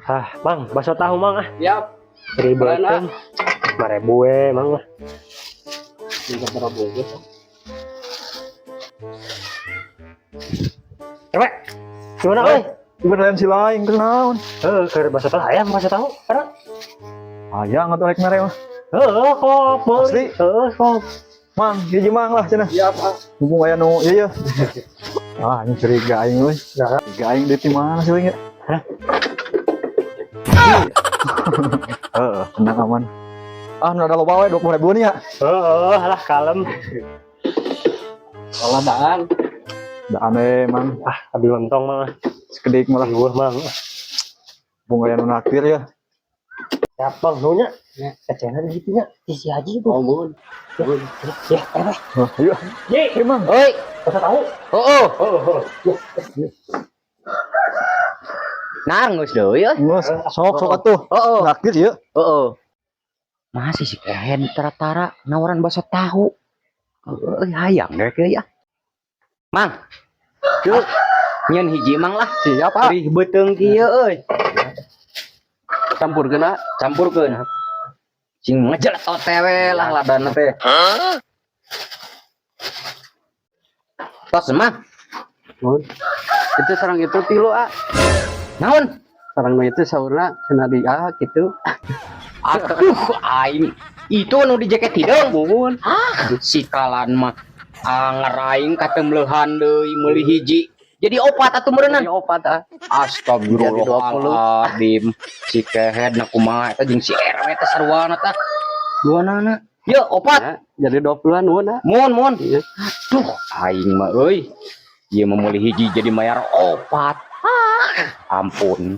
Mang, bakso tahu mang ah. Siap. Ribetan. 5.000 mang lah. Tidak berapa bungkus. Coba. Gimana euy? Beneran si lain kenaon? Keur bakso tahu ayam bakso tahu. Karena Ayang atau rek nare mah. kok Asli? kok. Mang, hiji mang lah cenah. Siap, ah. Hubung aya nu ieu. Ini curiga aing euy. Curiga aing di mana sih we? Hah? Tenang aman. Nu ada loba we 20.000 nih ya. Alah kalem. Kalau daan. Da aneh mang. Abi lontong mang. Sekedik malah Gua mang. hubung aya nu naktir ya. Siap bang, nunya. Ya. Kecenan gitu nya. Isi haji itu. Oh, mun. Ya, Ayo. Ye, Mang. oi, bakso tahu. Oh. Nangus deui euy. Geus sok atuh. Heeh. Naktir ieu. Heeh. Masih si kehen tara-tara nawaran bakso tahu. Euy hayang deh ya. Mang. Yuk. Nyen hiji mang lah. Siap, Pak. Rih beuteung kieu euy. Campurkeun, ah. Campurkeun. Sing ngejelet OTW lah ladana teh. Tos mah. Mun. Itu sarang itu tilu, ah. Naon? Sarang itu saurna cenah di gitu. Atuh aing itu anu di jaket hidung. Mun. Sikalan mah ngaraing katemleuhan deui meuli hiji. Jadi opat atuh meureunnan. Jadi opat, ah. Astagfirullahaladzim. Si kehed na kumaha eta jeung si RW teh sarwana tah. Duanana. Ye opat. Ya, jadi 20-an mun, ah. Mun. Iya. Aduh aing mah euy. Ieu mah meuli hiji jadi mayar opat. Ampun.